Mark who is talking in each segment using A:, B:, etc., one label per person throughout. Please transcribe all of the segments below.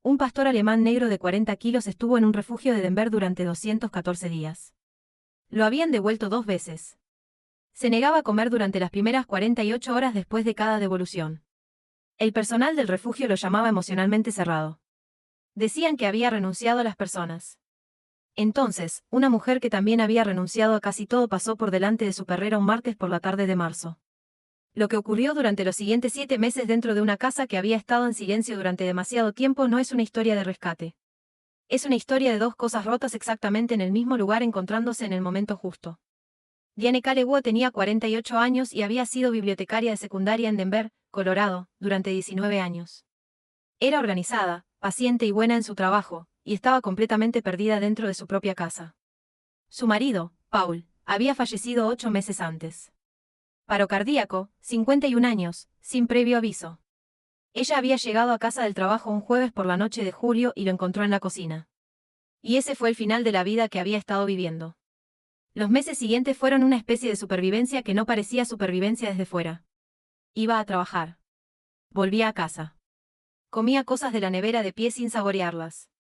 A: un pastor alemán negro de 40 kilos estuvo en un refugio de Denver durante 214 días. Lo habían devuelto 2 veces. Se negaba a comer durante las primeras 48 horas después de cada devolución. El personal del refugio lo llamaba emocionalmente cerrado. Decían que había renunciado a las personas. Entonces, una mujer que también había renunciado a casi todo pasó por delante de su perrera un martes por la tarde de marzo. Lo que ocurrió durante los siguientes 7 meses dentro de una casa que había estado en silencio durante demasiado tiempo no es una historia de rescate. Es una historia de 2 cosas rotas exactamente en el mismo lugar encontrándose en el momento justo. Diane Calewo tenía 48 años y había sido bibliotecaria de secundaria en Denver, Colorado, durante 19 años. Era organizada, paciente y buena en su trabajo, y estaba completamente perdida dentro de su propia casa. Su marido, Paul, había fallecido 8 meses antes. Paro cardíaco, 51 años, sin previo aviso. Ella había llegado a casa del trabajo un jueves por la noche de julio y lo encontró en la cocina. Y ese fue el final de la vida que había estado viviendo. Los meses siguientes fueron una especie de supervivencia que no parecía supervivencia desde fuera. Iba a trabajar. Volvía a casa. Comía cosas de la nevera de pie sin saborearlas.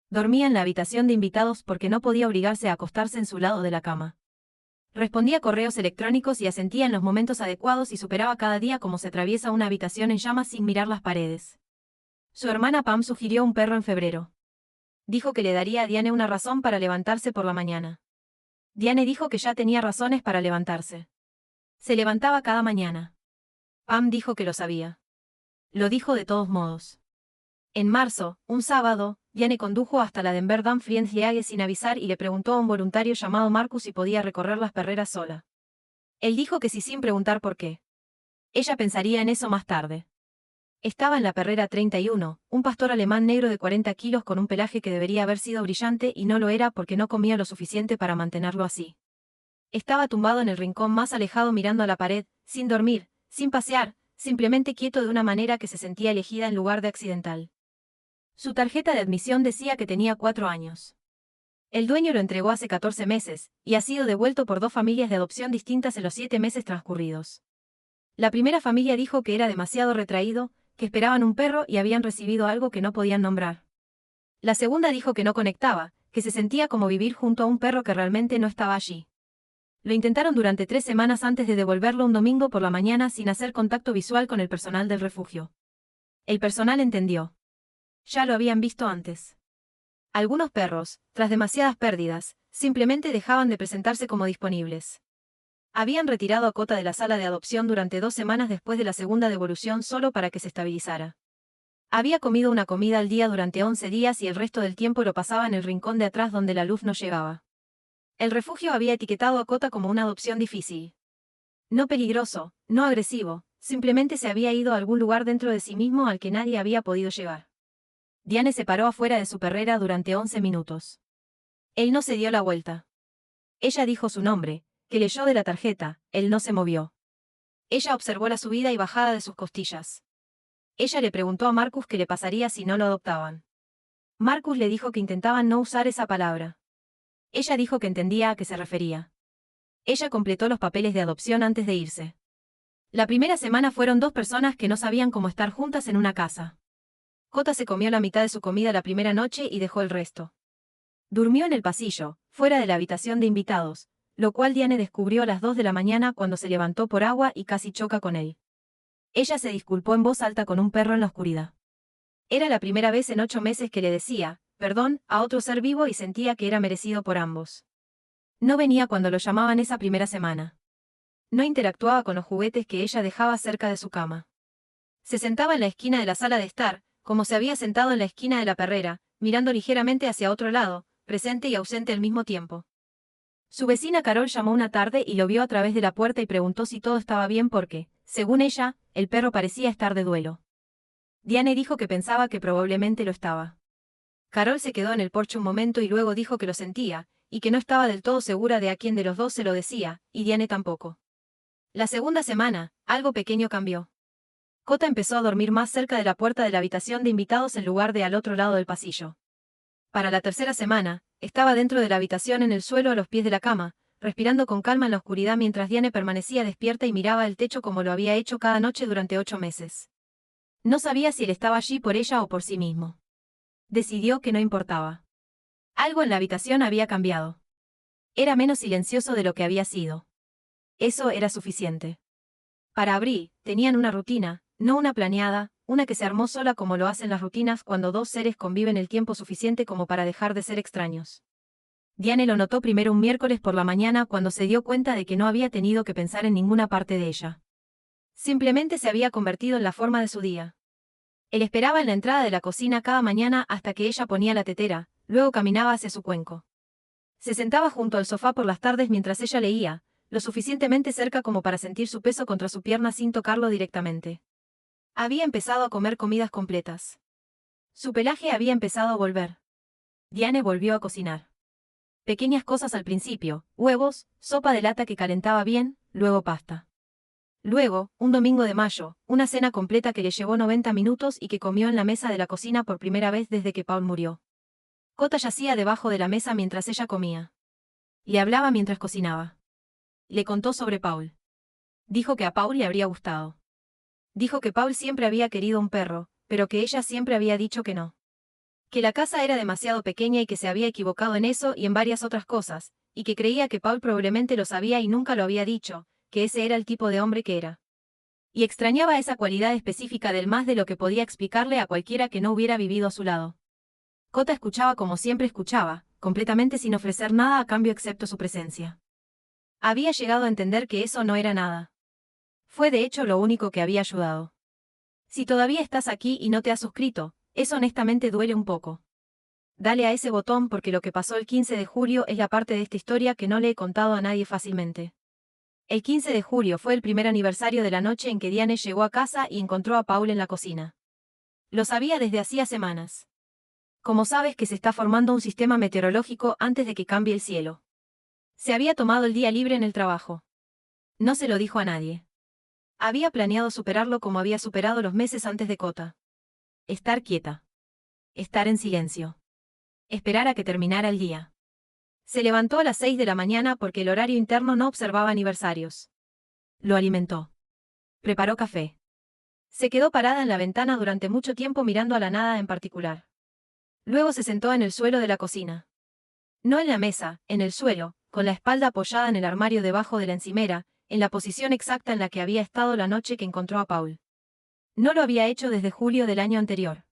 A: Dormía en la habitación de invitados porque no podía obligarse a acostarse en su lado de la cama. Respondía correos electrónicos y asentía en los momentos adecuados y superaba cada día cómo se atraviesa una habitación en llamas sin mirar las paredes. Su hermana Pam sugirió un perro en febrero. Dijo que le daría a Diane una razón para levantarse por la mañana. Diane dijo que ya tenía razones para levantarse. Se levantaba cada mañana. Pam dijo que lo sabía. Lo dijo de todos modos. En marzo, un sábado, Diane condujo hasta la Denver Dumfries League sin avisar y le preguntó a un voluntario llamado Marcus si podía recorrer las perreras sola. Él dijo que sí sin preguntar por qué. Ella pensaría en eso más tarde. Estaba en la perrera 31, un pastor alemán negro de 40 kilos con un pelaje que debería haber sido brillante y no lo era porque no comía lo suficiente para mantenerlo así. Estaba tumbado en el rincón más alejado mirando a la pared, sin dormir, sin pasear, simplemente quieto de una manera que se sentía elegida en lugar de accidental. Su tarjeta de admisión decía que tenía 4 años. El dueño lo entregó hace 14 meses, y ha sido devuelto por 2 familias de adopción distintas en los 7 meses transcurridos. La primera familia dijo que era demasiado retraído, que esperaban un perro y habían recibido algo que no podían nombrar. La segunda dijo que no conectaba, que se sentía como vivir junto a un perro que realmente no estaba allí. Lo intentaron durante 3 semanas antes de devolverlo un domingo por la mañana sin hacer contacto visual con el personal del refugio. El personal entendió. Ya lo habían visto antes. Algunos perros, tras demasiadas pérdidas, simplemente dejaban de presentarse como disponibles. Habían retirado a Cota de la sala de adopción durante 2 semanas después de la segunda devolución solo para que se estabilizara. Había comido una comida al día durante 11 días y el resto del tiempo lo pasaba en el rincón de atrás donde la luz no llegaba. El refugio había etiquetado a Cota como una adopción difícil. No peligroso, no agresivo, simplemente se había ido a algún lugar dentro de sí mismo al que nadie había podido llegar. Diane se paró afuera de su perrera durante 11 minutos. Él no se dio la vuelta. Ella dijo su nombre, que leyó de la tarjeta, él no se movió. Ella observó la subida y bajada de sus costillas. Ella le preguntó a Marcus qué le pasaría si no lo adoptaban. Marcus le dijo que intentaban no usar esa palabra. Ella dijo que entendía a qué se refería. Ella completó los papeles de adopción antes de irse. La primera semana fueron 2 personas que no sabían cómo estar juntas en una casa. Cota se comió la mitad de su comida la primera noche y dejó el resto. Durmió en el pasillo, fuera de la habitación de invitados, lo cual Diane descubrió a las 2 de la mañana cuando se levantó por agua y casi choca con él. Ella se disculpó en voz alta con un perro en la oscuridad. Era la primera vez en 8 meses que le decía, perdón, a otro ser vivo y sentía que era merecido por ambos. No venía cuando lo llamaban esa primera semana. No interactuaba con los juguetes que ella dejaba cerca de su cama. Se sentaba en la esquina de la sala de estar, como se había sentado en la esquina de la perrera, mirando ligeramente hacia otro lado, presente y ausente al mismo tiempo. Su vecina Carol llamó una tarde y lo vio a través de la puerta y preguntó si todo estaba bien porque, según ella, el perro parecía estar de duelo. Diane dijo que pensaba que probablemente lo estaba. Carol se quedó en el porche un momento y luego dijo que lo sentía, y que no estaba del todo segura de a quién de los dos se lo decía, y Diane tampoco. La segunda semana, algo pequeño cambió. Cota empezó a dormir más cerca de la puerta de la habitación de invitados en lugar de al otro lado del pasillo. Para la tercera semana, estaba dentro de la habitación en el suelo a los pies de la cama, respirando con calma en la oscuridad mientras Diane permanecía despierta y miraba el techo como lo había hecho cada noche durante 8 meses. No sabía si él estaba allí por ella o por sí mismo. Decidió que no importaba. Algo en la habitación había cambiado. Era menos silencioso de lo que había sido. Eso era suficiente. Para Abril, tenían una rutina, no una planeada, una que se armó sola como lo hacen las rutinas cuando dos seres conviven el tiempo suficiente como para dejar de ser extraños. Diane lo notó primero un miércoles por la mañana cuando se dio cuenta de que no había tenido que pensar en ninguna parte de ella. Simplemente se había convertido en la forma de su día. Él esperaba en la entrada de la cocina cada mañana hasta que ella ponía la tetera, luego caminaba hacia su cuenco. Se sentaba junto al sofá por las tardes mientras ella leía, lo suficientemente cerca como para sentir su peso contra su pierna sin tocarlo directamente. Había empezado a comer comidas completas. Su pelaje había empezado a volver. Diane volvió a cocinar. Pequeñas cosas al principio, huevos, sopa de lata que calentaba bien, luego pasta. Luego, un domingo de mayo, una cena completa que le llevó 90 minutos y que comió en la mesa de la cocina por primera vez desde que Paul murió. Cota yacía debajo de la mesa mientras ella comía. Le hablaba mientras cocinaba. Le contó sobre Paul. Dijo que a Paul le habría gustado. Dijo que Paul siempre había querido un perro, pero que ella siempre había dicho que no. Que la casa era demasiado pequeña y que se había equivocado en eso y en varias otras cosas, y que creía que Paul probablemente lo sabía y nunca lo había dicho, que ese era el tipo de hombre que era. Y extrañaba esa cualidad específica del más de lo que podía explicarle a cualquiera que no hubiera vivido a su lado. Cota escuchaba como siempre escuchaba, completamente sin ofrecer nada a cambio excepto su presencia. Había llegado a entender que eso no era nada. Fue de hecho lo único que había ayudado. Si todavía estás aquí y no te has suscrito, eso honestamente duele un poco. Dale a ese botón porque lo que pasó el 15 de julio es la parte de esta historia que no le he contado a nadie fácilmente. El 15 de julio fue el primer aniversario de la noche en que Diane llegó a casa y encontró a Paul en la cocina. Lo sabía desde hacía semanas. Como sabes que se está formando un sistema meteorológico antes de que cambie el cielo. Se había tomado el día libre en el trabajo. No se lo dijo a nadie. Había planeado superarlo como había superado los meses antes de Cota. Estar quieta. Estar en silencio. Esperar a que terminara el día. Se levantó a las 6 de la mañana porque el horario interno no observaba aniversarios. Lo alimentó. Preparó café. Se quedó parada en la ventana durante mucho tiempo mirando a la nada en particular. Luego se sentó en el suelo de la cocina. No en la mesa, en el suelo, con la espalda apoyada en el armario debajo de la encimera, en la posición exacta en la que había estado la noche que encontró a Paul. No lo había hecho desde julio del año anterior.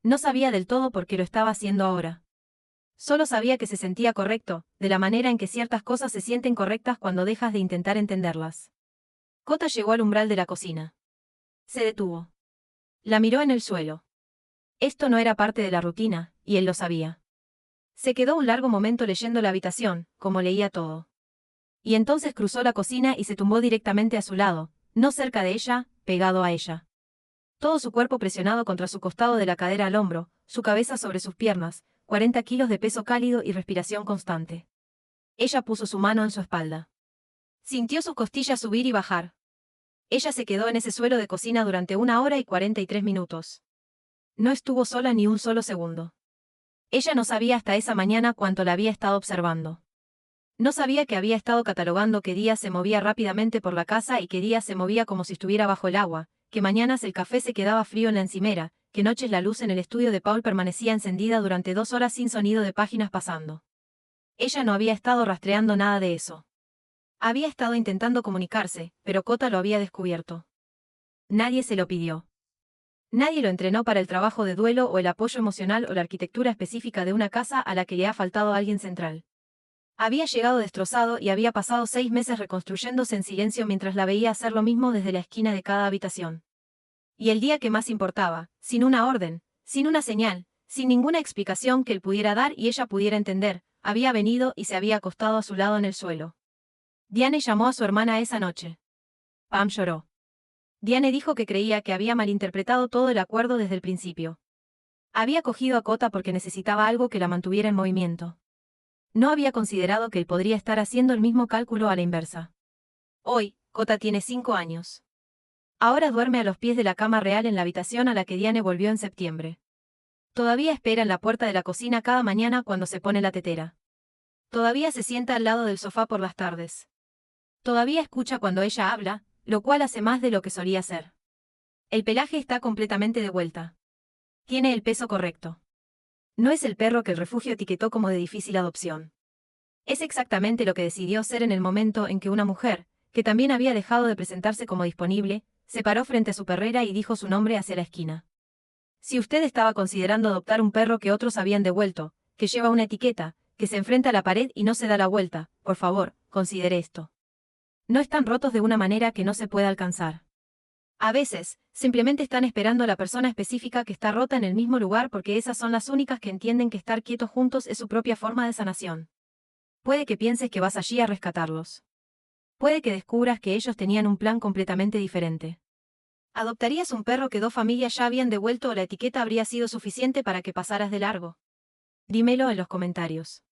A: No sabía del todo por qué lo estaba haciendo ahora. Solo sabía que se sentía correcto, de la manera en que ciertas cosas se sienten correctas cuando dejas de intentar entenderlas. Cota llegó al umbral de la cocina. Se detuvo. La miró en el suelo. Esto no era parte de la rutina, y él lo sabía. Se quedó un largo momento leyendo la habitación, como leía todo. Y entonces cruzó la cocina y se tumbó directamente a su lado, no cerca de ella, pegado a ella. Todo su cuerpo presionado contra su costado de la cadera al hombro, su cabeza sobre sus piernas, 40 kilos de peso cálido y respiración constante. Ella puso su mano en su espalda. Sintió sus costillas subir y bajar. Ella se quedó en ese suelo de cocina durante 1 hora y 43 minutos. No estuvo sola ni un solo segundo. Ella no sabía hasta esa mañana cuánto la había estado observando. No sabía que había estado catalogando qué días se movía rápidamente por la casa y qué días se movía como si estuviera bajo el agua, que mañanas el café se quedaba frío en la encimera, que noches la luz en el estudio de Paul permanecía encendida durante 2 horas sin sonido de páginas pasando. Ella no había estado rastreando nada de eso. Había estado intentando comunicarse, pero Cota lo había descubierto. Nadie se lo pidió. Nadie lo entrenó para el trabajo de duelo o el apoyo emocional o la arquitectura específica de una casa a la que le ha faltado alguien central. Había llegado destrozado y había pasado 6 meses reconstruyéndose en silencio mientras la veía hacer lo mismo desde la esquina de cada habitación. Y el día que más importaba, sin una orden, sin una señal, sin ninguna explicación que él pudiera dar y ella pudiera entender, había venido y se había acostado a su lado en el suelo. Diane llamó a su hermana esa noche. Pam lloró. Diane dijo que creía que había malinterpretado todo el acuerdo desde el principio. Había cogido a Cota porque necesitaba algo que la mantuviera en movimiento. No había considerado que él podría estar haciendo el mismo cálculo a la inversa. Hoy, Cota tiene 5 años. Ahora duerme a los pies de la cama real en la habitación a la que Diane volvió en septiembre. Todavía espera en la puerta de la cocina cada mañana cuando se pone la tetera. Todavía se sienta al lado del sofá por las tardes. Todavía escucha cuando ella habla, lo cual hace más de lo que solía hacer. El pelaje está completamente de vuelta. Tiene el peso correcto. No es el perro que el refugio etiquetó como de difícil adopción. Es exactamente lo que decidió ser en el momento en que una mujer, que también había dejado de presentarse como disponible, se paró frente a su perrera y dijo su nombre hacia la esquina. Si usted estaba considerando adoptar un perro que otros habían devuelto, que lleva una etiqueta, que se enfrenta a la pared y no se da la vuelta, por favor, considere esto. No están rotos de una manera que no se pueda alcanzar. A veces, simplemente están esperando a la persona específica que está rota en el mismo lugar porque esas son las únicas que entienden que estar quietos juntos es su propia forma de sanación. Puede que pienses que vas allí a rescatarlos. Puede que descubras que ellos tenían un plan completamente diferente. ¿Adoptarías un perro que dos familias ya habían devuelto o la etiqueta habría sido suficiente para que pasaras de largo? Dímelo en los comentarios.